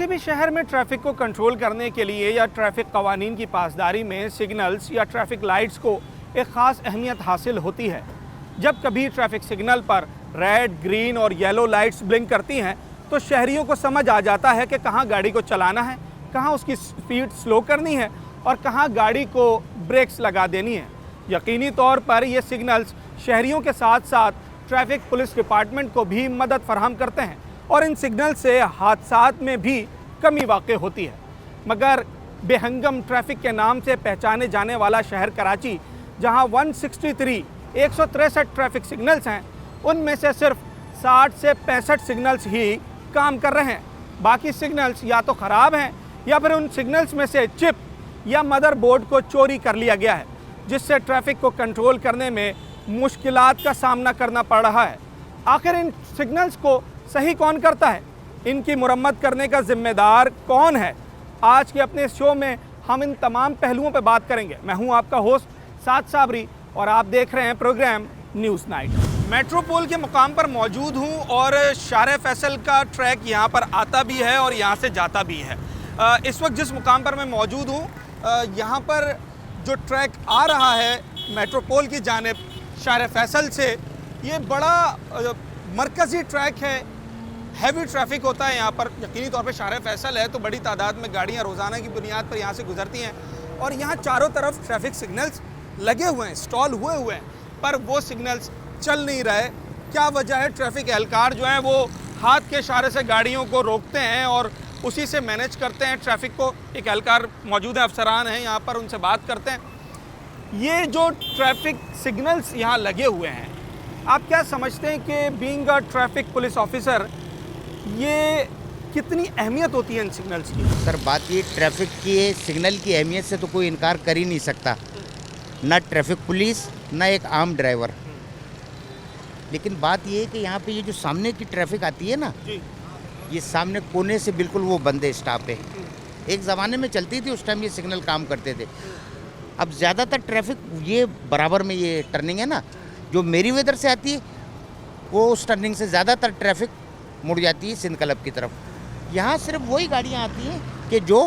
किसी भी शहर में ट्रैफिक को कंट्रोल करने के लिए या ट्रैफिक कवानीन की पासदारी में सिग्नल्स या ट्रैफिक लाइट्स को एक ख़ास अहमियत हासिल होती है। जब कभी ट्रैफिक सिग्नल पर रेड, ग्रीन और येलो लाइट्स ब्लिंक करती हैं तो शहरियों को समझ आ जाता है कि कहाँ गाड़ी को चलाना है, कहाँ उसकी स्पीड स्लो करनी है और कहाँ गाड़ी को ब्रेक्स लगा देनी है। यकीनी तौर पर ये सिग्नल्स शहरियों के साथ साथ ट्रैफिक पुलिस डिपार्टमेंट को भी मदद फराहम करते हैं और इन सिग्नल से हादसात में भी कमी वाक़ई होती है। मगर बेहंगम ट्रैफिक के नाम से पहचाने जाने वाला शहर कराची, जहां 163 ट्रैफिक सिग्नल्स हैं, उनमें से सिर्फ 60 से 65 सिग्नल्स ही काम कर रहे हैं। बाकी सिग्नल्स या तो ख़राब हैं या फिर उन सिग्नल्स में से चिप या मदरबोर्ड को चोरी कर लिया गया है, जिससे ट्रैफिक को कंट्रोल करने में मुश्किलात का सामना करना पड़ रहा है। आखिर इन सिग्नल्स को सही कौन करता है, इनकी मुरम्मत करने का जिम्मेदार कौन है? आज के अपने शो में हम इन तमाम पहलुओं पर बात करेंगे। मैं हूं आपका होस्ट साद साबरी और आप देख रहे हैं प्रोग्राम न्यूज़ नाइट। मेट्रोपोल के मुकाम पर मौजूद हूं और शारे फैसल का ट्रैक यहां पर आता भी है और यहां से जाता भी है। इस वक्त जिस मुकाम पर मैं मौजूद हूं, यहां पर जो ट्रैक आ रहा है मेट्रोपोल की जानिब शारे फैसल से, ये बड़ा मरकज़ी ट्रैक है। हैवी ट्रैफिक होता है यहाँ पर। यकीनी तौर पे शारे फैसल है तो बड़ी तादाद में गाड़ियाँ रोज़ाना की बुनियाद पर यहाँ से गुजरती हैं और यहाँ चारों तरफ ट्रैफिक सिग्नल्स लगे हुए हैं, इंस्टॉल हुए हैं, पर वो सिग्नल्स चल नहीं रहे। क्या वजह है? ट्रैफिक एहलकार जो हैं वो हाथ के इशारे से गाड़ियों को रोकते हैं और उसी से मैनेज करते हैं ट्रैफिक को। एक एहलकार मौजूद है, अफसरान हैं यहाँ पर, उनसे बात करते हैं। ये जो ट्रैफिक सिग्नल्स यहाँ लगे हुए हैं, आप क्या समझते हैं कि being a traffic police officer ये कितनी अहमियत होती है इन सिग्नल्स की? सर, बात ये ट्रैफिक की सिग्नल की अहमियत से तो कोई इनकार कर ही नहीं सकता, ना ट्रैफिक पुलिस ना एक आम ड्राइवर। लेकिन बात ये है कि यहाँ पे ये जो सामने की ट्रैफिक आती है ना जी, ये सामने कोने से बिल्कुल वो बंद है स्टॉप है। एक ज़माने में चलती थी, उस टाइम ये सिग्नल काम करते थे। अब ज़्यादातर ट्रैफिक ये बराबर में ये टर्निंग है ना, जो मेरी वेदर से आती है, वो उस टर्निंग से ज़्यादातर ट्रैफिक मुड़ जाती है सिंध क्लब की तरफ। यहाँ सिर्फ वही गाड़ियाँ आती हैं कि जो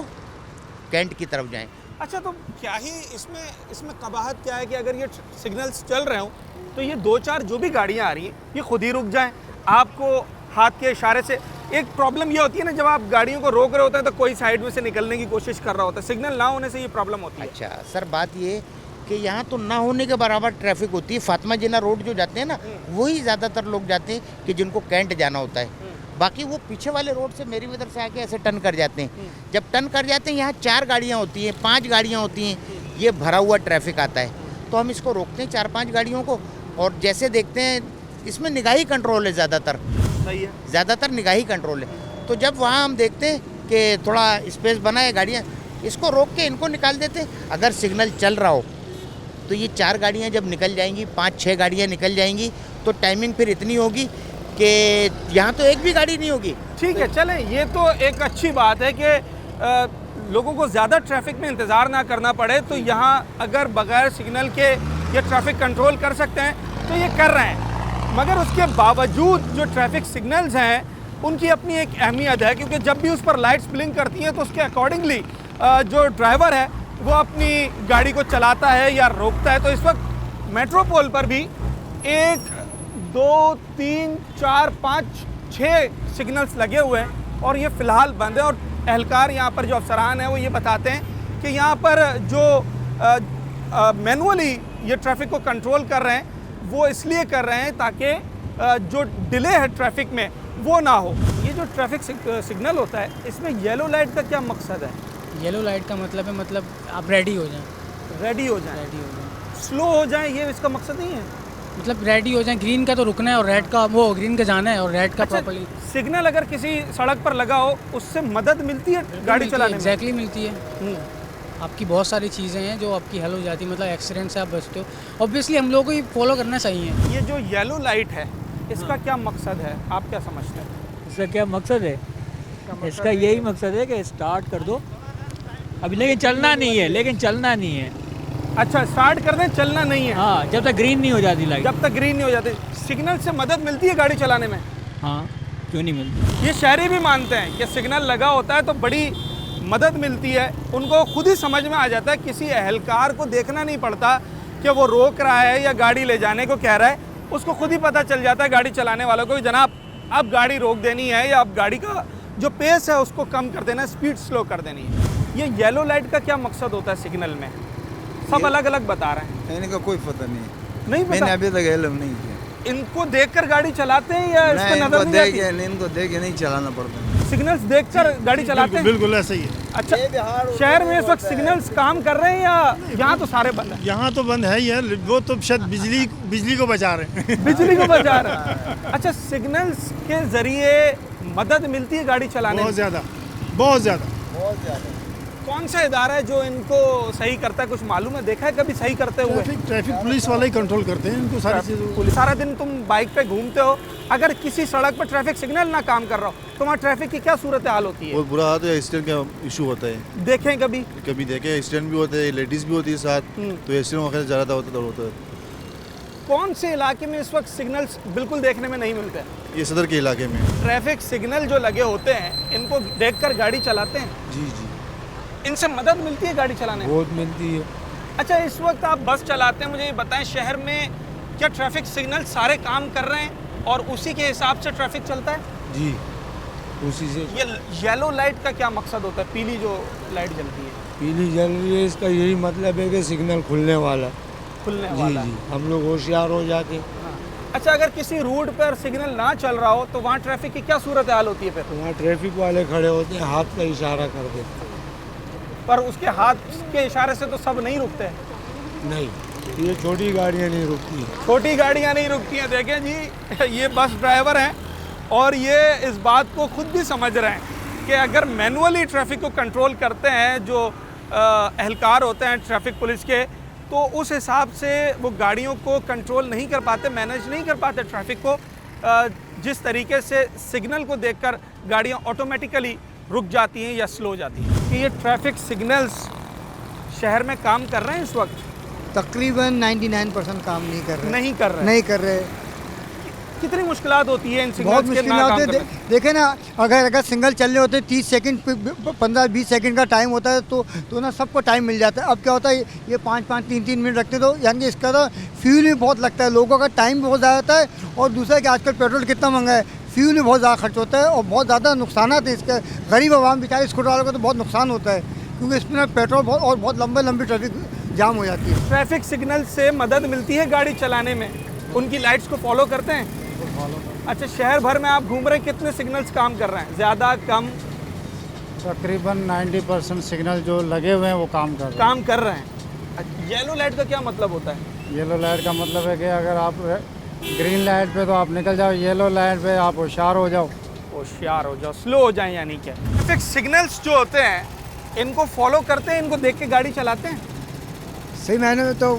कैंट की तरफ जाएं। अच्छा, तो क्या ही इसमें कबाहत क्या है कि अगर ये सिग्नल्स चल रहे हो तो ये 2-4 जो भी गाड़ियाँ आ रही हैं ये खुद ही रुक जाएं आपको हाथ के इशारे से? एक प्रॉब्लम ये होती है ना, जब आप गाड़ियों को रोक रहे होते हैं तो कोई साइड में से निकलने की कोशिश कर रहा होता है, सिग्नल ना होने से ये प्रॉब्लम होती है। अच्छा सर, बात ये कि यहाँ तो ना होने के बराबर ट्रैफिक होती है। फातिमा जिन्ना रोड जो जाते हैं ना, वही ज़्यादातर लोग जाते हैं कि जिनको कैंट जाना होता है। बाकी वो पीछे वाले रोड से मेरी इधर से आके ऐसे टर्न कर जाते हैं। जब टर्न कर जाते हैं, यहाँ 4 गाड़ियाँ होती हैं, 5 गाड़ियाँ होती हैं, ये भरा हुआ ट्रैफिक आता है तो हम इसको रोकते हैं 4-5 गाड़ियों को और जैसे देखते हैं इसमें निगाही कंट्रोल है ज़्यादातर। सही है, ज़्यादातर निगाही कंट्रोल है। तो जब वहाँ हम देखते हैं कि थोड़ा स्पेस बना है, गाड़ियाँ, इसको रोक के इनको निकाल देते हैं। अगर सिग्नल चल रहा हो तो ये 4 गाड़ियाँ जब निकल जाएंगी, 5-6 गाड़ियाँ निकल जाएंगी तो टाइमिंग फिर इतनी होगी कि यहाँ तो एक भी गाड़ी नहीं होगी। ठीक है, चलें, ये तो एक अच्छी बात है कि लोगों को ज़्यादा ट्रैफिक में इंतज़ार ना करना पड़े। तो यहाँ अगर बगैर सिग्नल के ये ट्रैफिक कंट्रोल कर सकते हैं तो ये कर रहे हैं। मगर उसके बावजूद जो ट्रैफिक सिग्नल्स हैं उनकी अपनी एक अहमियत है, क्योंकि जब भी उस पर लाइट्स ब्लिंक करती हैं तो उसके अकॉर्डिंगली जो ड्राइवर है वो अपनी गाड़ी को चलाता है या रोकता है। तो इस वक्त मेट्रोपोल पर भी 1, 2, 3, 4, 5, 6 सिग्नल्स लगे हुए हैं और ये फ़िलहाल बंद है। और एहलकार यहाँ पर जो अफसरान हैं वो ये बताते हैं कि यहाँ पर जो मैनुअली ये ट्रैफिक को कंट्रोल कर रहे हैं वो इसलिए कर रहे हैं ताकि जो डिले है ट्रैफिक में वो ना हो। ये जो ट्रैफिक सिग्नल होता है, इसमें येलो लाइट का क्या मकसद है? येलो लाइट का मतलब है, मतलब आप रेडी हो जाएं, स्लो हो जाएं, ये इसका मकसद नहीं है। मतलब रेडी हो जाएं। ग्रीन का तो रुकना है और रेड का, वो ग्रीन का जाना है और रेड का प्रॉपर्ली। सिग्नल अगर किसी सड़क पर लगा हो उससे मदद मिलती है गाड़ी चलाने में? एग्जैक्टली मिलती है। आपकी बहुत सारी चीज़ें हैं जो आपकी हेल्प हो जाती है, मतलब एक्सीडेंट से आप बचते हो। ऑब्वियसली हम लोगों को ये फॉलो करना चाहिए। ये जो येलो लाइट है इसका क्या मकसद है, आप क्या समझते हैं? इसका क्या मकसद है? इसका यही मकसद है कि स्टार्ट कर दो अभी, लेकिन चलना नहीं है। अच्छा, स्टार्ट कर दें, चलना नहीं है। हाँ, जब तक ग्रीन नहीं हो जाती लाइट। जब तक ग्रीन नहीं हो जाती। सिग्नल से मदद मिलती है गाड़ी चलाने में? हाँ, क्यों नहीं मिलती। ये शहरी भी मानते हैं कि सिग्नल लगा होता है तो बड़ी मदद मिलती है, उनको खुद ही समझ में आ जाता है, किसी एहलकार को देखना नहीं पड़ता कि वो रोक रहा है या गाड़ी ले जाने को कह रहा है, उसको खुद ही पता चल जाता है गाड़ी चलाने वालों को, जनाब अब गाड़ी रोक देनी है या अब गाड़ी का जो पेस है उसको कम कर देना है, स्पीड स्लो कर देनी है। ये येलो लाइट का क्या मकसद होता है सिग्नल में? सब अलग अलग बता रहे हैं। इनका कोई पता नहीं, नहीं मैंने पता, अभी तक हेलम नहीं किया। इनको देखकर गाड़ी चलाते हैं या इस पे नजर नहीं आती? इनको देख के नहीं चलाना पड़ता। सिग्नल्स देखकर गाड़ी चलाते हैं? बिल्कुल ऐसा ही है। अच्छा, शहर में इस वक्त सिग्नल्स काम कर रहे हैं या यहाँ तो सारे बंद हैं? यहाँ तो बंद है ही है, वो तो शायद बिजली को बचा रहे हैं। बिजली को बचा रहे हैं। अच्छा, सिग्नल्स के जरिए मदद मिलती है गाड़ी चलाने बहुत में? ज़्यादा, बहुत ज़्यादा। कौन सा इदारा है जो इनको सही करता है, कुछ मालूम है? देखा है कभी सही करते हुए? ट्रैफिक पुलिस वाले ही कंट्रोल करते हैं इनको सारी चीज़ों को। सारा दिन तुम बाइक पे घूमते हो, अगर किसी सड़क पर ट्रैफिक सिग्नल ना काम कर रहा हो तो वहाँ ट्रैफिक की क्या सूरत हाल होती है? बहुत बुरा हाल है, एक्सीडेंट का इशू होता है। देखें कभी? कभी देखे एक्सीडेंट भी होते हैं, लेडीज़ भी होती है साथ, तो एक्सीडेंट वगैरह ज़्यादा होता है। कौन से इलाके में इस वक्त सिग्नल्स बिल्कुल देखने में नहीं मिलते? ये सदर के इलाके में। ट्रैफिक सिग्नल जो लगे होते हैं इनको देखकर गाड़ी चलाते हैं? जी जी, इनसे मदद मिलती है गाड़ी चलाने में? बहुत मिलती है। अच्छा, इस वक्त आप बस चलाते हैं, मुझे ये बताएं शहर में क्या ट्रैफिक सिग्नल सारे काम कर रहे हैं और उसी के हिसाब से ट्रैफिक चलता है? जी, उसी से। ये येलो लाइट का क्या मकसद होता है, पीली जो लाइट जलती है? पीली जल रही है, इसका यही मतलब है कि सिग्नल खुलने वाला। खुलने जी वाला? जी, हम लोग होशियार हो जाते। अच्छा, अगर किसी रूट पर सिग्नल ना चल रहा हो तो वहाँ ट्रैफिक की क्या सूरत हाल होती है फिर? तो वहाँ ट्रैफिक वाले खड़े होते हैं, हाथ का इशारा कर देते हैं। पर उसके हाथ के इशारे से तो सब नहीं रुकते हैं। नहीं, ये छोटी गाड़ियाँ नहीं रुकती। छोटी गाड़ियाँ नहीं रुकती हैं। देखें जी, ये बस ड्राइवर हैं और ये इस बात को खुद भी समझ रहे हैं कि अगर मैनुअली ट्रैफिक को कंट्रोल करते हैं जो एहलकार होते हैं ट्रैफिक पुलिस के, तो उस हिसाब से वो गाड़ियों को कंट्रोल नहीं कर पाते, मैनेज नहीं कर पाते ट्रैफिक को। जिस तरीके से सिग्नल को देखकर गाड़ियाँ ऑटोमेटिकली रुक जाती हैं या स्लो जाती हैं। कि ये ट्रैफिक सिग्नल्स शहर में काम कर रहे हैं इस वक्त? तकरीबन 99% काम नहीं कर रहे। नहीं कर रहे? नहीं कर रहे। कितनी मुश्किलात होती है इन बहुत सिग्नल्स के मुश्किल ना काम होते करने हैं। में? देखे ना, अगर सिंगल चलने होते 30 सेकंड 15-20 सेकंड का टाइम होता है तो ना सबको टाइम मिल जाता है। अब क्या होता है, ये 5-5 3-3 मिनट रखते तो यानी इसका तो फ्यूल भी बहुत लगता है, लोगों का टाइम भी बहुत ज़्यादा होता है। और दूसरा कि आजकल पेट्रोल कितना महंगा है, फ्यूल भी बहुत ज़्यादा खर्च होता है और बहुत ज़्यादा नुकसान है इसके। गरीब आवाम बेचारे स्कूटर वालों को तो बहुत नुकसान होता है क्योंकि इसमें ना पेट्रोल बहुत लंबी ट्रैफिक जाम हो जाती है। ट्रैफिक सिग्नल से मदद मिलती है गाड़ी चलाने में? उनकी लाइट्स को फॉलो करते हैं? अच्छा, शहर भर में आप घूम रहे हैं, कितने सिग्नल्स काम कर रहे हैं, ज़्यादा कम? तकरीबन 90% सिग्नल जो लगे हुए हैं वो काम कर रहे हैं। काम कर रहे हैं। येलो लाइट का क्या मतलब होता है? येलो लाइट का मतलब है कि अगर आप ग्रीन लाइट पे तो आप निकल जाओ, येलो लाइट पे आप होशियार हो जाओ। होशियार हो जाओ, स्लो हो जाए यानी क्या? ट्रैफिक सिग्नल्स जो होते हैं इनको फॉलो करते हैं, इनको देख के गाड़ी चलाते हैं? सही मायने में तो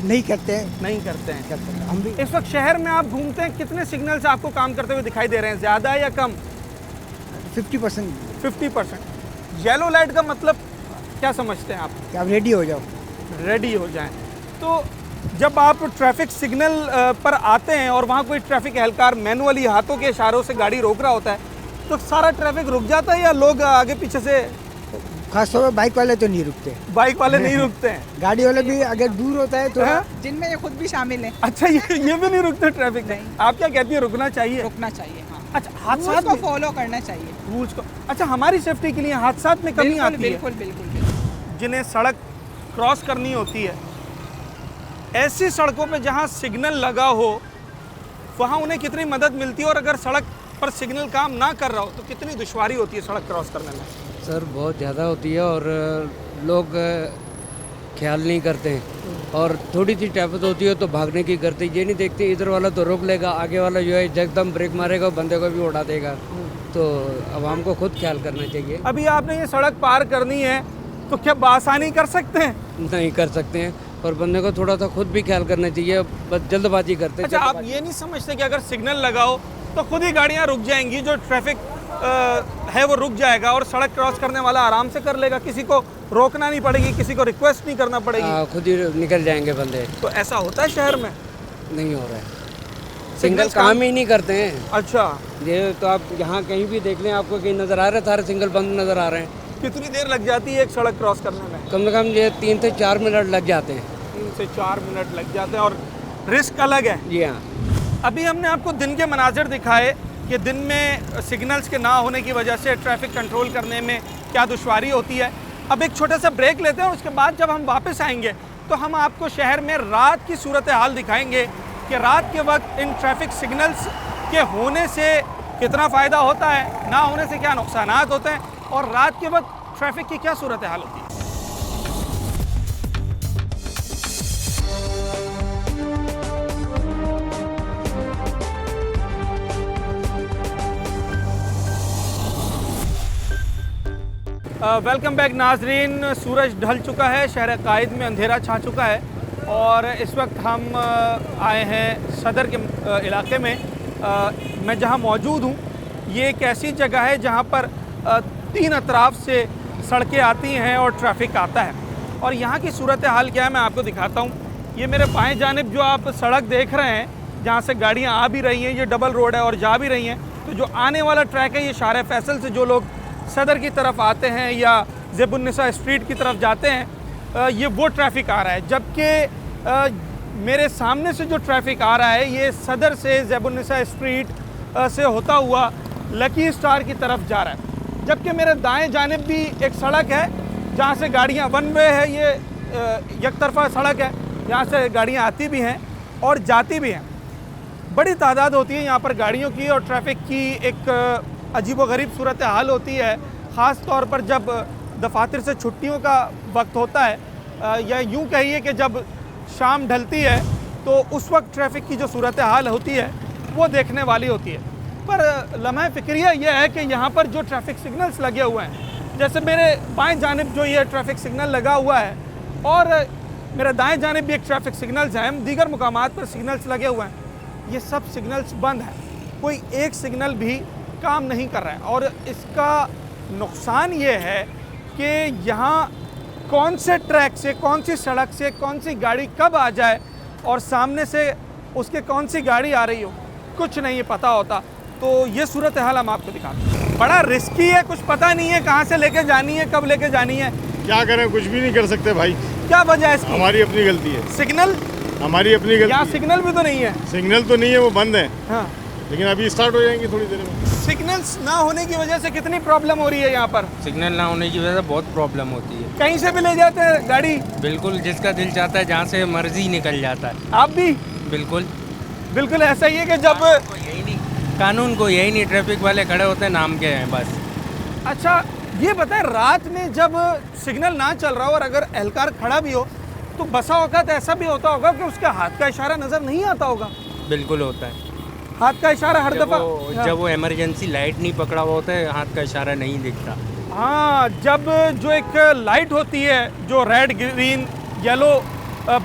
नहीं करते हैं। नहीं करते हैं। हम भी इस वक्त शहर में आप घूमते हैं, कितने सिग्नल्स आपको काम करते हुए दिखाई दे रहे हैं, ज़्यादा या कम? 50%। 50%। येलो लाइट का मतलब क्या समझते हैं आप? कि आप रेडी हो जाओ। रेडी हो जाएं। तो जब आप ट्रैफिक सिग्नल पर आते हैं और वहाँ कोई ट्रैफिक एहलकार मैनुअली हाथों के इशारों से गाड़ी रोक रहा होता है तो सारा ट्रैफिक रुक जाता है या लोग आगे पीछे से? खासतौर पर बाइक वाले तो नहीं रुकते। बाइक वाले नहीं रुकते हैं? गाड़ी वाले भी अगर दूर होता है तो जिनमें ये खुद भी शामिल है। अच्छा, ये भी नहीं रुकते ट्रैफिक में? आप क्या कहती है, रुकना चाहिए? रुकना चाहिए, हाँ। अच्छा, हादसात को फॉलो करना चाहिए, रूल्स को। अच्छा, हमारी सेफ्टी के लिए हादसात में कमी आती है? बिल्कुल बिल्कुल। जिन्हें सड़क क्रॉस करनी होती है, ऐसी सड़कों पे जहाँ सिग्नल लगा हो वहाँ उन्हें कितनी मदद मिलती है और अगर सड़क पर सिग्नल काम ना कर रहा हो तो कितनी दुश्वारी होती है सड़क क्रॉस करने में? सर बहुत ज़्यादा होती है और लोग ख्याल नहीं करते हैं और थोड़ी सी ट्रैफिक होती है तो भागने की करते, ये नहीं देखते इधर वाला तो रोक लेगा, आगे वाला जो है एकदम ब्रेक मारेगा, बंदे को भी उड़ा देगा। तो आवाम को खुद ख्याल करना चाहिए। अभी आपने ये सड़क पार करनी है तो क्या बासानी कर सकते हैं? नहीं कर सकते हैं और बंदे को थोड़ा सा खुद भी ख्याल करना चाहिए, बस जल्दबाजी करते हैं। अच्छा, आप ये नहीं समझते कि अगर सिग्नल लगाओ तो खुद ही गाड़ियाँ रुक जाएंगी, जो ट्रैफिक है वो रुक जाएगा और सड़क क्रॉस करने वाला आराम से कर लेगा, किसी को रोकना नहीं पड़ेगी, किसी को रिक्वेस्ट नहीं करना पड़ेगी, खुद ही निकल जाएंगे बंदे। तो ऐसा होता है शहर में? नहीं हो रहा है। सिग्नल काम ही नहीं करते हैं। अच्छा, ये तो आप यहाँ कहीं भी देख लें, आपको कहीं नज़र आ रहे हैं, सारे सिग्नल बंद नज़र आ रहे हैं। कितनी देर लग जाती है एक सड़क क्रॉस करने में? कम से कम ये 3 से 4 मिनट लग जाते हैं। 3 से 4 मिनट लग जाते हैं और रिस्क अलग है। जी हाँ। अभी हमने आपको दिन के मनाजिर दिखाए कि दिन में सिग्नल्स के ना होने की वजह से ट्रैफिक कंट्रोल करने में क्या दुश्वारी होती है। अब एक छोटा सा ब्रेक लेते हैं और उसके बाद जब हम वापस आएंगे तो हम आपको शहर में रात की सूरत हाल दिखाएंगे कि रात के वक्त इन ट्रैफिक सिग्नल्स के होने से कितना फ़ायदा होता है, ना होने से क्या नुकसानात होते हैं और रात के वक्त ट्रैफिक की क्या सूरत हाल होती है। वेलकम बैक नाजरीन। सूरज ढल चुका है, शहर कायद में अंधेरा छा चुका है और इस वक्त हम आए हैं सदर के इलाके में। मैं जहां मौजूद हूं ये एक ऐसी जगह है जहां पर 3 अतराफ से सड़कें आती हैं और ट्रैफिक आता है। और यहाँ की सूरत हाल क्या है मैं आपको दिखाता हूँ। ये मेरे बाएं जानिब जो आप सड़क देख रहे हैं जहाँ से गाड़ियाँ आ भी रही हैं, ये डबल रोड है और जा भी रही हैं। तो जो आने वाला ट्रैक है ये शारे फैसल से जो लोग सदर की तरफ आते हैं या ज़ेबुन्निसा स्ट्रीट की तरफ जाते हैं, ये वो ट्रैफिक आ रहा है। जबकि मेरे सामने से जो ट्रैफिक आ रहा है ये सदर से ज़ेबुन्निसा स्ट्रीट से होता हुआ लकी स्टार की तरफ जा रहा है। जबकि मेरे दाएं जानिब भी एक सड़क है जहाँ से गाड़ियाँ, वन वे है, ये एक तरफा सड़क है, यहाँ से गाड़ियाँ आती भी हैं और जाती भी हैं। बड़ी तादाद होती है यहाँ पर गाड़ियों की और ट्रैफिक की एक अजीबोगरीब सूरत हाल होती है, ख़ास तौर पर जब दफातर से छुट्टियों का वक्त होता है या यूँ कहिए कि जब शाम ढलती है तो उस वक्त ट्रैफिक की जो सूरत हाल होती है वो देखने वाली होती है। पर लम्हा फ़िक्रिया यह है कि यहाँ पर जो ट्रैफिक सिग्नल्स लगे हुए हैं, जैसे मेरे बाएं जानिब जो ये ट्रैफिक सिग्नल लगा हुआ है और मेरे दाएं जानिब भी एक ट्रैफिक सिग्नल्स हैं, दीगर मुकामात पर सिग्नल्स लगे हुए हैं, ये सब सिग्नल्स बंद हैं। कोई एक सिग्नल भी काम नहीं कर रहा है और इसका नुकसान ये है कि यहाँ कौन से ट्रैक से, कौन सी सड़क से, कौन सी गाड़ी कब आ जाए और सामने से उसके कौन सी गाड़ी आ रही हो, कुछ नहीं पता होता। तो ये सूरत हाल हम आपको दिखाते हैं। बड़ा रिस्की है, कुछ पता नहीं है कहाँ से लेके जानी है, कब लेके जानी है। क्या करें, कुछ भी नहीं कर सकते भाई। क्या वजह है इसकी? हमारी अपनी गलती है। सिग्नल हमारी अपनी गलती। यहाँ सिग्नल भी तो नहीं है। सिग्नल तो नहीं है, वो बंद है। हाँ, लेकिन अभी स्टार्ट हो जाएंगे थोड़ी देर में। सिग्नल्स ना होने की वजह से कितनी प्रॉब्लम हो रही है यहाँ पर? सिग्नल ना होने की वजह से बहुत प्रॉब्लम होती है। कहीं से भी ले जाते हैं गाड़ी। बिल्कुल, जिसका दिल चाहता है जहाँ से मर्जी निकल जाता है। आप भी बिल्कुल बिल्कुल ऐसा ही है कि जब यही नहीं, कानून को यही नहीं, ट्रैफिक वाले खड़े होते हैं नाम के हैं बस। अच्छा ये बताएं, रात में जब सिग्नल ना चल रहा हो और अगर एहलकार खड़ा भी हो तो बसा औकात ऐसा भी होता होगा कि उसका हाथ का इशारा नज़र नहीं आता होगा। बिल्कुल होता है, हाथ का इशारा हर दफ़ा। जब वो इमरजेंसी लाइट नहीं पकड़ा हुआ होता है, हाथ का इशारा नहीं दिखता। हाँ, जब जो एक लाइट होती है जो रेड ग्रीन येलो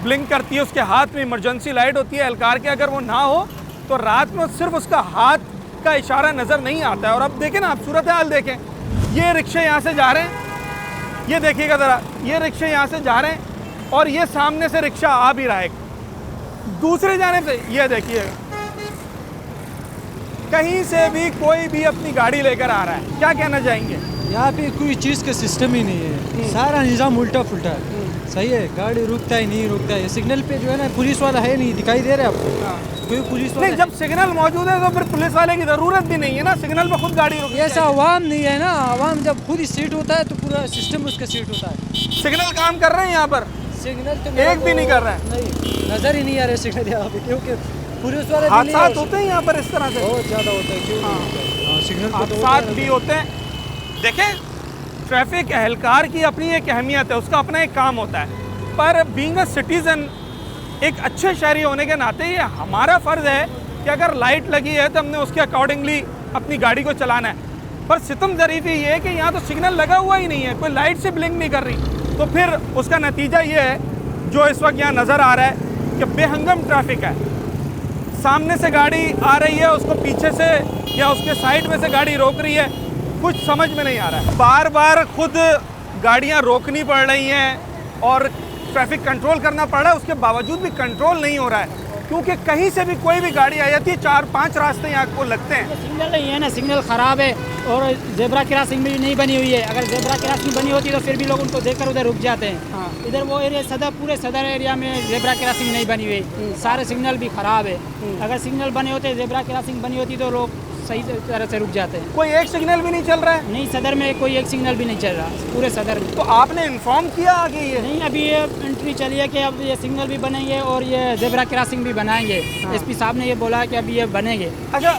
ब्लिंक करती है, उसके हाथ में इमरजेंसी लाइट होती है एहलकार के, अगर वो ना हो तो रात में सिर्फ उसका हाथ का इशारा नज़र नहीं आता है। और अब देखें ना, आप सूरत हाल देखें, ये रिक्शे यहाँ से जा रहे हैं, ये देखिएगा ज़रा, ये रिक्शे यहाँ से जा रहे हैं और ये सामने से रिक्शा आ भी रहा है दूसरे जाने से। ये देखिएगा, कहीं से भी कोई भी अपनी गाड़ी लेकर आ रहा है। क्या कहना चाहेंगे? यहाँ पे कोई चीज़ का सिस्टम ही नहीं है, सारा निज़ाम उल्टा फुल्टा है। सही है, गाड़ी रुकता ही नहीं, रुकता है। सिग्नल पे जो है ना पुलिस वाला है नहीं, दिखाई दे रहा है आपको? कोई पुलिस वाला नहीं, जब सिग्नल मौजूद है तो फिर पुलिस वाले की ज़रूरत भी नहीं है ना, सिग्नल पे खुद गाड़ी रुकती है। ऐसा आवाम नहीं है ना, आवाम जब खुद ही सीट होता है तो पूरा सिस्टम उसका सीट होता है। सिग्नल काम कर रहे हैं यहाँ पर? सिग्नल तो एक भी नहीं कर रहा है। नहीं, नज़र ही नहीं आ रहे सिग्नल यहाँ पे, क्योंकि पुलिस वाले हादसात होते हैं यहाँ पर इस तरह से, बहुत ज़्यादा होता है। क्यों सिग्नल हादसात भी होते हैं। देखें, ट्रैफिक एहलकार की अपनी एक अहमियत है, उसका अपना एक काम होता है, पर बीइंग अ सिटीज़न, एक अच्छे शहरी होने के नाते ये हमारा फ़र्ज़ है कि अगर लाइट लगी है तो हमने उसके अकॉर्डिंगली अपनी गाड़ी को चलाना है। पर सितम ज़रीफ़ी ये है कि यहाँ तो सिग्नल लगा हुआ ही नहीं है, कोई लाइट से ब्लिंक नहीं कर रही, तो फिर उसका नतीजा ये है जो इस वक्त यहाँ नज़र आ रहा है कि बेहंगम ट्रैफिक है। सामने से गाड़ी आ रही है, उसको पीछे से या उसके साइड में से गाड़ी रोक रही है, कुछ समझ में नहीं आ रहा है। बार बार खुद गाड़ियाँ रोकनी पड़ रही हैं और ट्रैफिक कंट्रोल करना पड़ रहा है, उसके बावजूद भी कंट्रोल नहीं हो रहा है। क्योंकि कहीं से भी कोई भी गाड़ी आ जाती है, 4-5 रास्ते यहाँ को लगते हैं। सिग्नल ही है ना, सिग्नल ख़राब है और जेब्रा क्रॉसिंग भी नहीं बनी हुई है। अगर जेब्रा क्रॉसिंग बनी होती तो फिर भी लोग उनको देखकर उधर रुक जाते हैं। हाँ। इधर वो एरिया पूरे सदर एरिया में जेब्रा क्रॉसिंग नहीं बनी हुई, सारे सिग्नल भी ख़राब है। अगर सिग्नल बने होते, जेब्रा क्रॉसिंग बनी होती तो लोग सही तरह से रुक जाते हैं। कोई एक सिग्नल भी नहीं चल रहा है? नहीं, सदर में कोई एक सिग्नल भी नहीं चल रहा, पूरे सदर में। तो आपने इन्फॉर्म किया आगे? ये नहीं, अभी ये एंट्री चली है कि अब ये सिग्नल भी बनेंगे और ये जेब्रा क्रॉसिंग भी बनाएंगे। एसपी साहब ने ये बोला है कि अभी ये बनेंगे। अच्छा,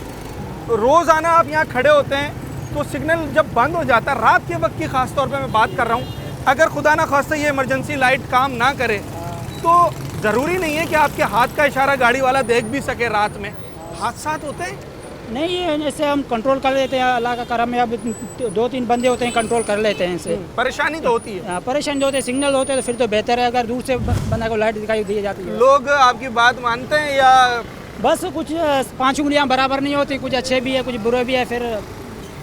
रोज़ाना आप यहाँ खड़े होते हैं तो सिग्नल जब बंद हो जाता है, रात के वक्त की ख़ास तौर पे मैं बात कर रहा हूँ, अगर खुदा ना खास्ता ये इमरजेंसी लाइट काम ना करे तो ज़रूरी नहीं है कि आपके हाथ का इशारा गाड़ी वाला देख भी सके। रात में हादसात होते हैं? नहीं, ये जैसे हम कंट्रोल कर लेते हैं, अल्लाह का करम है। अब 2-3 बंदे होते हैं, कंट्रोल कर लेते हैं इनसे। परेशानी तो होती है? परेशानी होते हैं, सिग्नल होते हैं तो फिर तो बेहतर है अगर दूर से बंदा को लाइट दिखाई दी जाती है। लोग आपकी बात मानते हैं या बस कुछ 5 उंगलियां बराबर नहीं होती, कुछ अच्छे भी है कुछ बुरे भी है, फिर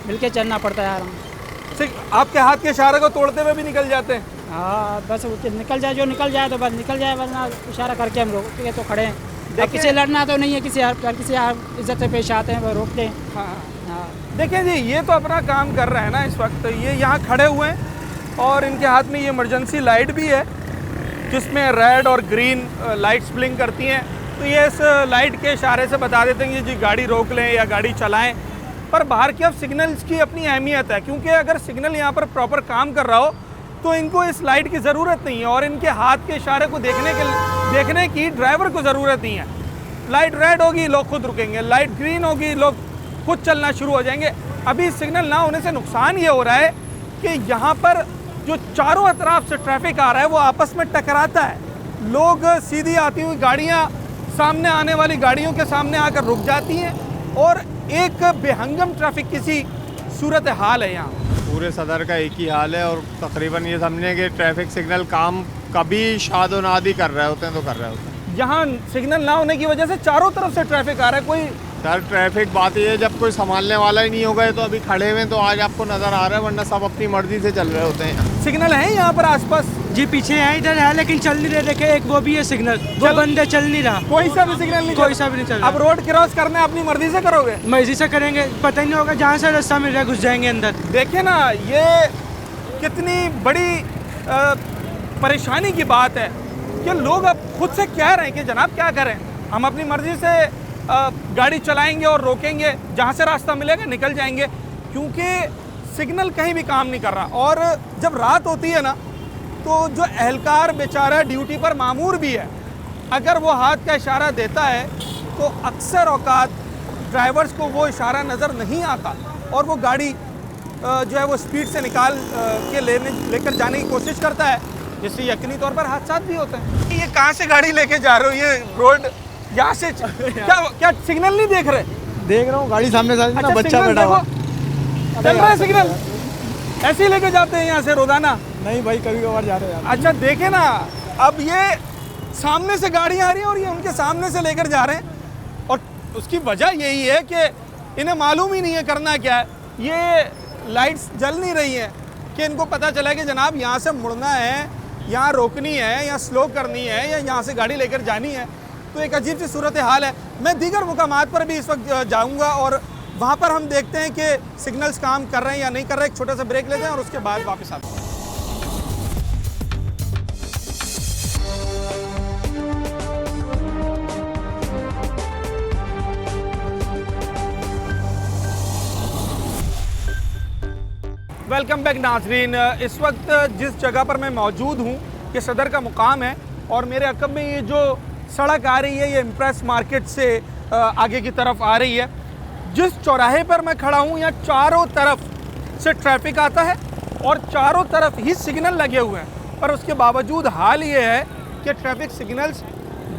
मिलके चलना पड़ता है आराम। आपके हाथ के इशारे को तोड़ते हुए भी निकल जाते हैं? हाँ, बस निकल जाए, जो निकल जाए तो बस निकल जाए, वरना इशारा करके हम रोक के तो खड़े हैं। अब किसी लड़ना तो नहीं है, किसी इज्जत से पेश आते हैं, वो रोकते हैं। हाँ। देखिए जी, ये तो अपना काम कर रहे हैं ना इस वक्त। ये यहाँ खड़े हुए हैं और इनके हाथ में ये इमरजेंसी लाइट भी है जिसमें रेड और ग्रीन लाइट्स ब्लिंक करती हैं। तो ये इस लाइट के इशारे से बता देते हैं कि जी गाड़ी रोक लें या गाड़ी चलाएं। पर बाहर की अब सिग्नल्स की अपनी अहमियत है, क्योंकि अगर सिग्नल यहाँ पर प्रॉपर काम कर रहा हो तो इनको इस लाइट की ज़रूरत नहीं है और इनके हाथ के इशारे को देखने की ड्राइवर को ज़रूरत नहीं है। लाइट रेड होगी, लोग खुद रुकेंगे, लाइट ग्रीन होगी, लोग खुद चलना शुरू हो जाएंगे। अभी सिग्नल ना होने से नुकसान ये हो रहा है कि यहाँ पर जो चारों तरफ से ट्रैफिक आ रहा है वो आपस में टकराता है। लोग सीधी आती हुई गाड़ियाँ सामने आने वाली गाड़ियों के सामने आकर रुक जाती हैं और एक बेहंगम ट्रैफिक की सी सूरत हाल है यहाँ। पूरे सदर का एक ही हाल है और तकरीबन ये समझें कि ट्रैफिक सिग्नल काम कभी शादो नादी कर रहे होते हैं तो कर रहे होते हैं। यहाँ सिग्नल ना होने की वजह से चारों तरफ से ट्रैफिक आ रहा है। कोई सर ट्रैफिक बात ये है, जब कोई संभालने वाला ही नहीं होगा तो अभी खड़े हुए तो आज आपको नज़र आ रहा है, वरना सब अपनी मर्जी से चल रहे होते हैं। सिग्नल है यहाँ पर आसपास? जी पीछे है, इधर है लेकिन चल नहीं रहे। देखे एक वो भी है सिग्नल, वो बंदे चल नहीं रहा, कोई सा भी सिग्नल नहीं, कोई सा भी नहीं चल रहा। अब रोड क्रॉस करना अपनी मर्जी से करोगे? मर्जी से करेंगे, पता ही नहीं होगा, जहाँ से रास्ता मिल रहा है घुस जाएंगे अंदर। देखिए ना, ये कितनी बड़ी परेशानी की बात है कि लोग अब खुद से कह रहे हैं कि जनाब क्या करें, हम अपनी मर्जी से गाड़ी चलाएंगे और रोकेंगे, जहाँ से रास्ता मिलेगा निकल जाएंगे, क्योंकि सिग्नल कहीं भी काम नहीं कर रहा। और जब रात होती है ना तो जो एहलकार बेचारा ड्यूटी पर मामूर भी है, अगर वो हाथ का इशारा देता है तो अक्सर औकात ड्राइवर्स को वो इशारा नज़र नहीं आता और वो गाड़ी जो है वो स्पीड से निकाल के लेकर जाने की कोशिश करता है, जिससे यकीनी तौर पर हादसा भी होते हैं। ये कहाँ से गाड़ी लेके जा रहे हो? ये रोड यहाँ से क्या सिग्नल नहीं देख रहे? देख रहा हूँ, गाड़ी सामने से अच्छा, बच्चा बैठा हुआ चल रहा है सिग्नल, ऐसे ही लेके जाते हैं यहाँ से रोजाना? नहीं भाई, कभी कभार जा रहे हैं। अच्छा देखे ना, अब ये सामने से गाड़ियाँ आ रही हैं और ये उनके सामने से लेकर जा रहे हैं और उसकी वजह यही है कि इन्हें मालूम ही नहीं है करना क्या है। ये लाइट्स जल नहीं रही हैं कि इनको पता चला कि जनाब यहाँ से मुड़ना है, यहाँ रोकनी है या स्लो करनी है या यहाँ से गाड़ी लेकर जानी है। तो एक अजीब सी सूरत हाल है। मैं दीगर मुकामात पर भी इस वक्त जाऊँगा और वहाँ पर हम देखते हैं कि सिग्नल्स काम कर रहे हैं या नहीं कर रहे हैं। एक छोटा सा ब्रेक लेते हैं और उसके बाद वापस आते हैं। वेलकम बैक नाजरीन। इस वक्त जिस जगह पर मैं मौजूद हूँ ये सदर का मुकाम है और मेरे अकब में ये जो सड़क आ रही है ये इम्प्रेस मार्केट से आगे की तरफ आ रही है। जिस चौराहे पर मैं खड़ा हूँ यहाँ चारों तरफ से ट्रैफिक आता है और चारों तरफ ही सिग्नल लगे हुए हैं, पर उसके बावजूद हाल ये है कि ट्रैफिक सिग्नल्स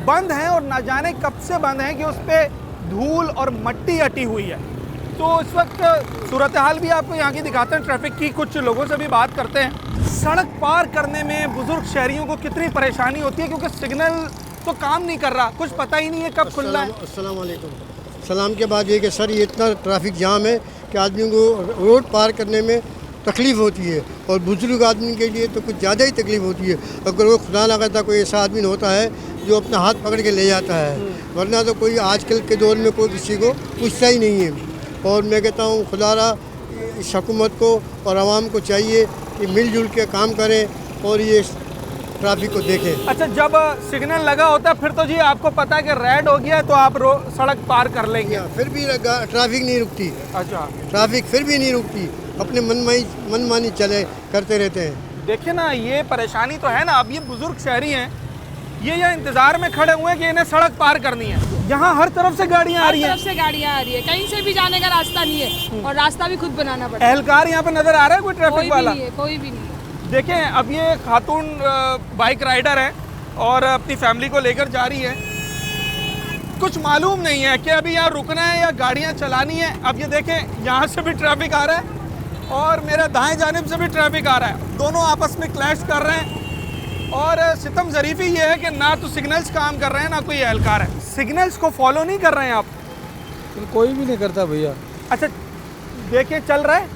बंद हैं और ना जाने कब से बंद हैं कि उस पर धूल और मट्टी अटी हुई है। तो इस वक्त सूरत हाल भी आपको यहाँ की दिखाते हैं, ट्रैफिक की। कुछ लोगों से भी बात करते हैं। सड़क पार करने में बुजुर्ग शहरियों को कितनी परेशानी होती है क्योंकि सिग्नल तो काम नहीं कर रहा, कुछ पता ही नहीं है कब खुलना है। अस्सलाम वालेकुम। सलाम के बाद ये कि सर ये इतना ट्रैफिक जाम है कि आदमी को रोड पार करने में तकलीफ़ होती है और बुजुर्ग आदमी के लिए तो कुछ ज़्यादा ही तकलीफ़ होती है। अगर वो खुदा ना करता कोई ऐसा आदमी होता है जो अपना हाथ पकड़ के ले जाता है, वरना तो कोई आजकल के दौर में कोई किसी को पूछता ही नहीं है। और मैं कहता हूँ खुदारा इस हुकूमत को और आवाम को चाहिए कि मिलजुल के काम करें और ये ट्रैफिक को देखें। अच्छा, जब सिग्नल लगा होता है फिर तो जी आपको पता है कि रेड हो गया है तो आप सड़क पार कर लेंगे, फिर भी ट्रैफिक नहीं रुकती। अच्छा, ट्रैफिक फिर भी नहीं रुकती, अपने मनमानी चले करते रहते हैं। देखिए ना, ये परेशानी तो है ना। अब ये बुजुर्ग शहरी हैं, ये यहाँ इंतजार में खड़े हुए हैं कि इन्हें सड़क पार करनी है। यहाँ हर तरफ से गाड़ियाँ आ रही हैं, हर तरफ से गाड़ियाँ आ रही है, कहीं से भी जाने का रास्ता नहीं है और रास्ता भी खुद बनाना पड़ता है। एहलकार यहाँ पे नजर आ रहा है कोई ट्रैफिक वाला? कोई भी नहीं है। देखें, अब ये खातून बाइक राइडर है और अपनी फैमिली को लेकर जा रही है। कुछ मालूम नहीं है कि अभी यहाँ रुकना है या गाड़ियाँ चलानी है। अब ये देखें, यहाँ से भी ट्रैफिक आ रहा है और मेरे दाएं जानिब से भी ट्रैफिक आ रहा है, दोनों आपस में क्लैश कर रहे हैं। और सितम ज़रीफ़ी ये है कि ना तो सिग्नल्स काम कर रहे हैं ना कोई एहलकार है। सिग्नल्स को फॉलो नहीं कर रहे हैं आप? कोई भी नहीं करता भैया। अच्छा, देखिए चल रहा है,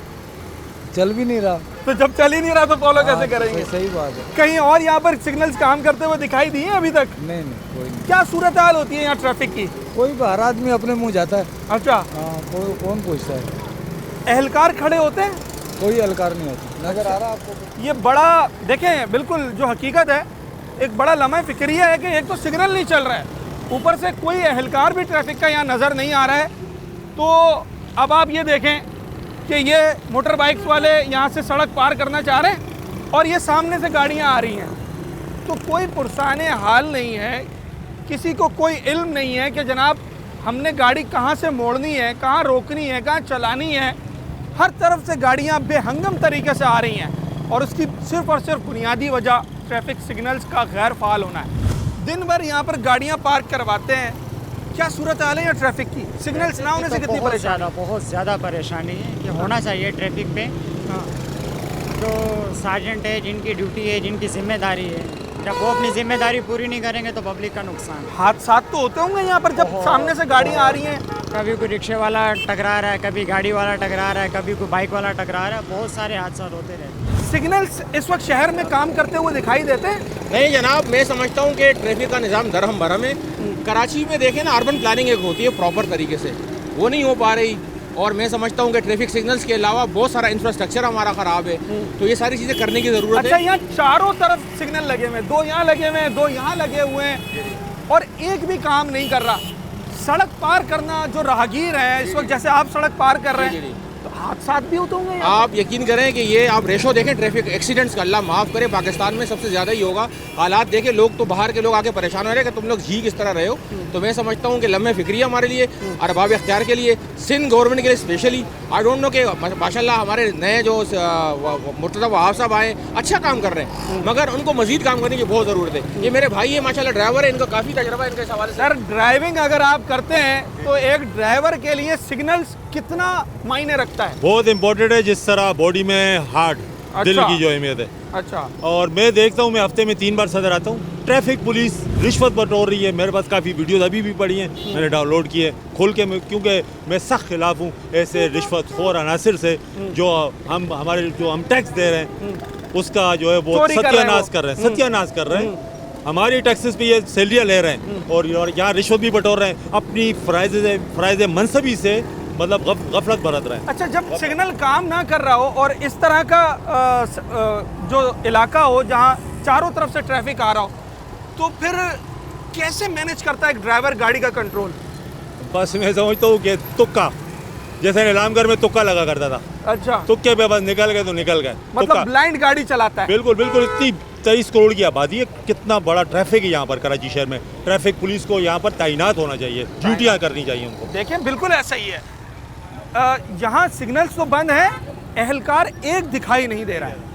चल भी नहीं रहा, तो जब चल ही नहीं रहा तो फॉलो कैसे करेंगे? सही बात है। कहीं और यहाँ पर सिग्नल्स काम करते हुए दिखाई दिए अभी तक? नहीं, कोई नहीं। क्या सूरत हाल होती है यहाँ ट्रैफिक की? कोई बाहर आदमी अपने मुँह जाता है। अच्छा, हाँ, कौन पूछता है? एहलकार खड़े होते हैं? कोई एहलकार नहीं होता, नजर आ रहा है आपको? ये बड़ा देखें, बिल्कुल जो हकीकत है, एक बड़ा लम्हा फिक्रिया है कि एक तो सिग्नल नहीं चल रहा है, ऊपर से कोई एहलकार भी ट्रैफिक का यहाँ नज़र नहीं आ रहा है। तो अब आप ये देखें कि ये मोटर बाइक्स वाले यहाँ से सड़क पार करना चाह रहे हैं और ये सामने से गाड़ियाँ आ रही हैं, तो कोई पुरसाने हाल नहीं है, किसी को कोई इल्म नहीं है कि जनाब हमने गाड़ी कहाँ से मोड़नी है, कहाँ रोकनी है, कहाँ चलानी है। हर तरफ से गाड़ियाँ बेहंगम तरीके से आ रही हैं और उसकी सिर्फ़ और सिर्फ बुनियादी वजह ट्रैफिक सिग्नल्स का गैर फ़ाल होना है। दिन भर यहाँ पर गाड़ियाँ पार्क करवाते हैं। क्या सूरत हाल है यहाँ ट्रैफिक की? सिग्नल्स ना होने से कितनी परेशानी? बहुत ज़्यादा परेशानी है। ये होना चाहिए ट्रैफिक पे। हाँ, जो सार्जेंट है, जिनकी ड्यूटी है, जिनकी जिम्मेदारी है, जब वो अपनी जिम्मेदारी पूरी नहीं करेंगे तो पब्लिक का नुकसान। हादसात तो होते होंगे यहाँ पर जब सामने से गाड़ियाँ आ रही हैं? कभी कोई रिक्शे वाला टकरा रहा है, कभी गाड़ी वाला टकरा रहा है, कभी कोई बाइक वाला टकरा रहा है, बहुत सारे हादसा होते रहते हैं। सिग्नल्स इस वक्त शहर में काम करते हुए दिखाई देते हैं? नहीं जनाब, मैं समझता हूँ कि ट्रैफिक का निज़ाम दरहम भरम है। कराची में देखें ना, अर्बन प्लानिंग एक होती है प्रॉपर तरीके से, वो नहीं हो पा रही। और मैं समझता हूँ कि ट्रैफिक सिग्नल्स के अलावा बहुत सारा इंफ्रास्ट्रक्चर हमारा ख़राब है, तो ये सारी चीज़ें करने की ज़रूरत है। अच्छा, यहाँ चारों तरफ सिग्नल लगे हुए हैं, 2 यहाँ लगे हुए हैं, 2 यहाँ लगे हुए हैं और एक भी काम नहीं कर रहा। सड़क पार करना, जो राहगीर है इस वक्त जैसे आप सड़क पार कर रहे हैं, तो हादसात भी होते होंगे। आप यकीन करें कि ये आप रेशो देखें ट्रैफिक एक्सीडेंट्स का, अल्लाह माफ़ करे, पाकिस्तान में सबसे ज़्यादा ही होगा। हालात देखें, लोग तो बाहर के लोग आके परेशान हो रहे हैं कि तुम लोग जी किस तरह रहे हो। तो मैं समझता हूँ कि लम्हे फिक्रिया हमारे लिए, अरबाब इख्तियार के लिए, सिंध गवर्नमेंट के लिए स्पेशली, आई डोंट नो कि माशाल्लाह हमारे नए जो मुर्तज़ा वहाब साहब आए अच्छा काम कर रहे हैं, मगर उनको मज़ीद काम करने की बहुत ज़रूरत है। ये मेरे भाई है माशाल्लाह, ड्राइवर है, इनका काफ़ी तजर्बा है इनके सवाल। सर, ड्राइविंग अगर आप करते हैं तो एक ड्राइवर के लिए सिग्नल्स कितना मायने रखता है? बहुत इम्पोर्टेंट है, जिस तरह बॉडी में हार्ट, दिल की जो अहमियत है। अच्छा। और मैं देखता हूँ, मैं हफ्ते में 3 बार सदर आता हूँ, ट्रैफिक पुलिस रिश्वत बटोर रही है। मेरे पास काफ़ी वीडियोस अभी भी पड़ी हैं, मैंने डाउनलोड किए खोल के, क्योंकि मैं सख्त खिलाफ हूँ ऐसे रिश्वतखोर अनासिर से, जो हम टैक्स दे रहे हैं उसका जो है वो सत्यानाश कर रहे हैं, सत्यानाश कर रहे हैं। हमारी टैक्सेस पे ये सैलरियाँ ले रहे हैं और यहाँ रिश्वत भी बटोर रहे हैं, अपनी फ़राइज़ मनसबी से मतलब गफलत बरत रहे हैं। अच्छा, जब सिग्नल काम ना कर रहा हो और इस तरह का जो इलाका हो जहाँ चारों तरफ से ट्रैफिक आ रहा हो, तो फिर कैसे मैनेज करता है एक ड्राइवर गाड़ी का कंट्रोल? बस मैं समझता हूँ कि तुक्का, जैसे नीलामगर में तुक्का लगा करता था। अच्छा, तुक्के पे बस निकल गए तो निकल गए, मतलब ब्लाइंड गाड़ी चलाता है। बिल्कुल बिल्कुल। इतनी 23 करोड़ की आबादी है, कितना बड़ा ट्रैफिक है यहाँ पर कराची शहर में। ट्रैफिक पुलिस को यहाँ पर तैनात होना चाहिए, ड्यूटियाँ करनी चाहिए उनको। देखें, बिल्कुल ऐसा ही है। यहाँ सिग्नल्स तो बंद है, एहलकार एक दिखाई नहीं दे रहा है।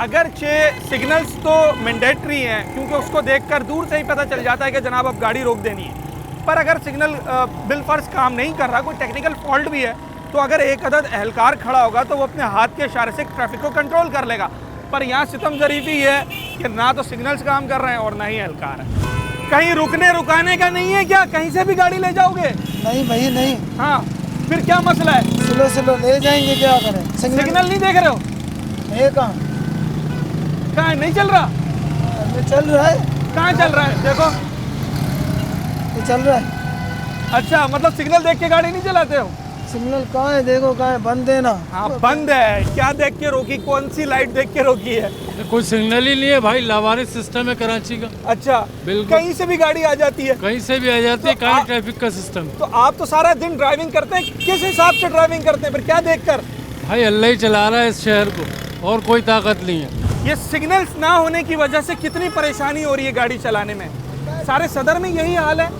अगरचे सिग्नल्स तो मैंडेटरी हैं, क्योंकि उसको देखकर दूर से ही पता चल जाता है कि जनाब अब गाड़ी रोक देनी है। पर अगर सिग्नल बिलफर्ज काम नहीं कर रहा, कोई टेक्निकल फॉल्ट भी है, तो अगर एक अदद एहलकार खड़ा होगा तो वो अपने हाथ के इशारे से ट्रैफिक को कंट्रोल कर लेगा। पर यहाँ सितम ज़रीफ़ी है कि ना तो सिग्नल्स काम कर रहे हैं और ना ही एहलकार है। कहीं रुकने रुकाने का नहीं है क्या? कहीं से भी गाड़ी ले जाओगे? नहीं भाई, नहीं। हाँ, फिर क्या मसला है? स्लो ले जाएंगे, क्या करें? सिग्नल नहीं देख रहे हो? ये कहाँ नहीं चल रहा? चल रहा है। कहाँ चल रहा है? देखो, तो चल रहा है। अच्छा, मतलब सिग्नल देख के गाड़ी नहीं चलाते हो? सिग्नल कहाँ है, देखो कहाँ है, बंद है ना। हाँ बंद है। क्या देख के रोकी, कौन सी लाइट देख के रोकी है? कोई सिग्नल ही नहीं है भाई, लावारिस सिस्टम है कराची का। अच्छा, बिल्कुल, कहीं से भी गाड़ी आ जाती है? कहीं से भी आ जाती है, कहीं ट्रैफिक का सिस्टम। तो आप तो सारा दिन ड्राइविंग करते हैं, किस हिसाब से ड्राइविंग करते हैं फिर, क्या देखकर? भाई अल्लाह ही चला रहा है इस शहर को, और कोई ताकत नहीं है। ये सिग्नल्स ना होने की वजह से कितनी परेशानी हो रही है गाड़ी चलाने में? सारे सदर में यही हाल है।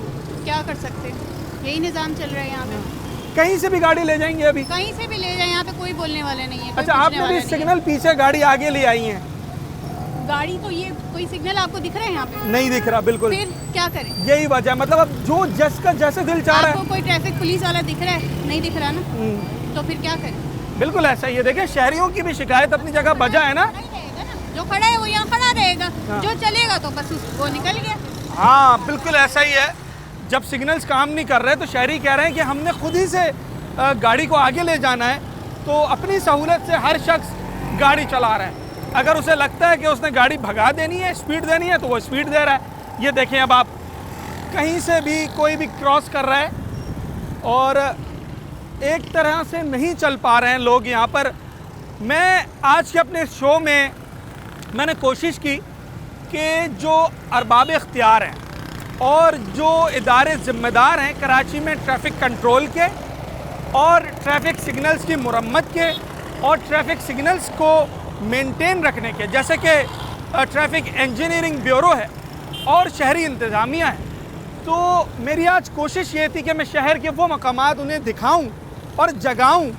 क्या कर सकते हैं, यही निज़ाम चल रहा है यहाँ पे। कहीं से भी गाड़ी ले जाएंगे अभी? कहीं से भी ले जाए, यहाँ पे कोई बोलने वाला नहीं है। अच्छा, आपने भी सिग्नल पीछे गाड़ी आगे ले आई है? गाड़ी तो ये कोई सिग्नल आपको दिख रहा है यहाँ पे? नहीं दिख रहा, बिल्कुल। फिर क्या करें? यही वजह, मतलब अब जो जिसका जैसे दिल चाह रहा है। आपको कोई ट्रैफिक पुलिस वाला दिख रहा है? नहीं दिख रहा ना, तो फिर क्या करें? बिल्कुल ऐसा ही है। देखिए, शहरियों की भी शिकायत अपनी जगह बजा है ना। जो खड़ा है वो यहाँ खड़ा रहेगा, जो चलेगा तो बस वो निकल गया। हाँ बिल्कुल ऐसा ही है। जब सिग्नल्स काम नहीं कर रहे तो शहरी कह रहे हैं कि हमने खुद ही से गाड़ी को आगे ले जाना है, तो अपनी सहूलत से हर शख्स गाड़ी चला रहा है। अगर उसे लगता है कि उसने गाड़ी भगा देनी है, स्पीड देनी है, तो वो स्पीड दे रहा है। ये देखें, अब आप कहीं से भी कोई भी क्रॉस कर रहा है और एक तरह से नहीं चल पा रहे हैं लोग यहाँ पर। मैं आज के अपने शो में मैंने कोशिश की कि जो अरबाब इख्तियार हैं और जो इदारे ज़िम्मेदार हैं कराची में ट्रैफ़िक कंट्रोल के और ट्रैफ़िक सिग्नल्स की मुरम्मत के और ट्रैफ़िक सिग्नल्स को मेंटेन रखने के, जैसे कि ट्रैफ़िक इंजीनियरिंग ब्यूरो है और शहरी इंतज़ामिया है, तो मेरी आज कोशिश ये थी कि मैं शहर के वो मकामात उन्हें दिखाऊं और जगाऊं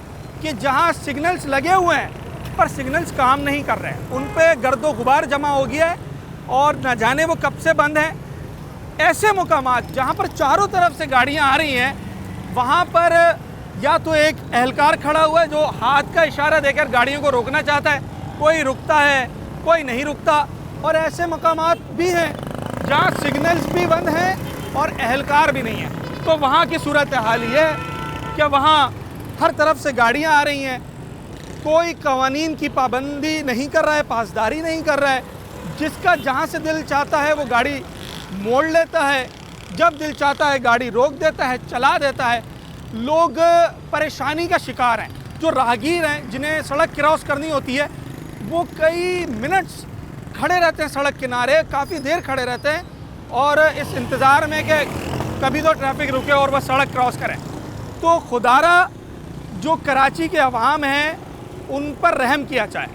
कि जहां सिग्नल्स लगे हुए हैं पर सिग्नल्स काम नहीं कर रहे हैं, उन पे गर्दो गुबार जमा हो गया है और न जाने वो कब से बंद हैं। ऐसे मकामात जहां पर चारों तरफ से गाड़ियां आ रही हैं, वहां पर या तो एक एहलकार खड़ा हुआ है जो हाथ का इशारा देकर गाड़ियों को रोकना चाहता है, कोई रुकता है, कोई नहीं रुकता, और ऐसे मकामात भी हैं जहां सिग्नल्स भी बंद हैं और एहलकार भी नहीं है। तो वहाँ की सूरत हाल ये है कि वहाँ हर तरफ से गाड़ियाँ आ रही हैं, कोई कवानीन की पाबंदी नहीं कर रहा है, पासदारी नहीं कर रहा है, जिसका जहाँ से दिल चाहता है वो गाड़ी मोड़ लेता है, जब दिल चाहता है गाड़ी रोक देता है, चला देता है। लोग परेशानी का शिकार हैं। जो राहगीर हैं जिन्हें सड़क क्रॉस करनी होती है वो कई मिनट्स खड़े रहते हैं सड़क किनारे, काफ़ी देर खड़े रहते हैं और इस इंतज़ार में कि कभी तो ट्रैफिक रुके और वह सड़क क्रॉस करें। तो खुदारा जो कराची के अवाम हैं उन पर रहम किया जाए,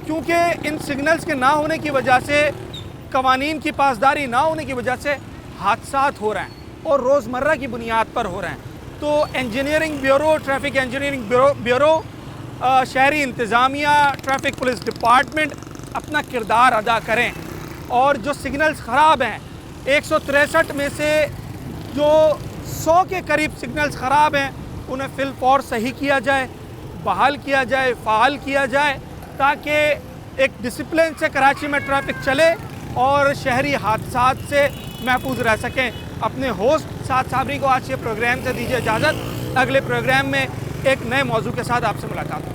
क्योंकि इन सिग्नल्स के ना होने की वजह से, कवानीन की पासदारी ना होने की वजह से हादसात हो रहे हैं और रोज़मर्रा की बुनियाद पर हो रहे हैं। तो engineering bureau, traffic engineering bureau, शहरी इंतज़ामिया, ट्रैफिक पुलिस डिपार्टमेंट अपना किरदार अदा करें और जो सिग्नल्स ख़राब हैं, 163 में से जो 100 के करीब सिग्नल्स ख़राब हैं उन्हें फिलफौर सही किया जाए, बहाल किया जाए, फ़ाल किया जाए, ताकि एक डिसिप्लिन से कराची में ट्रैफिक चले और शहरी हादसात से महफूज रह सकें। अपने होस्ट साद साबरी को आज के प्रोग्राम से दीजिए इजाज़त। अगले प्रोग्राम में एक नए मौजू के साथ आपसे मुलाकात।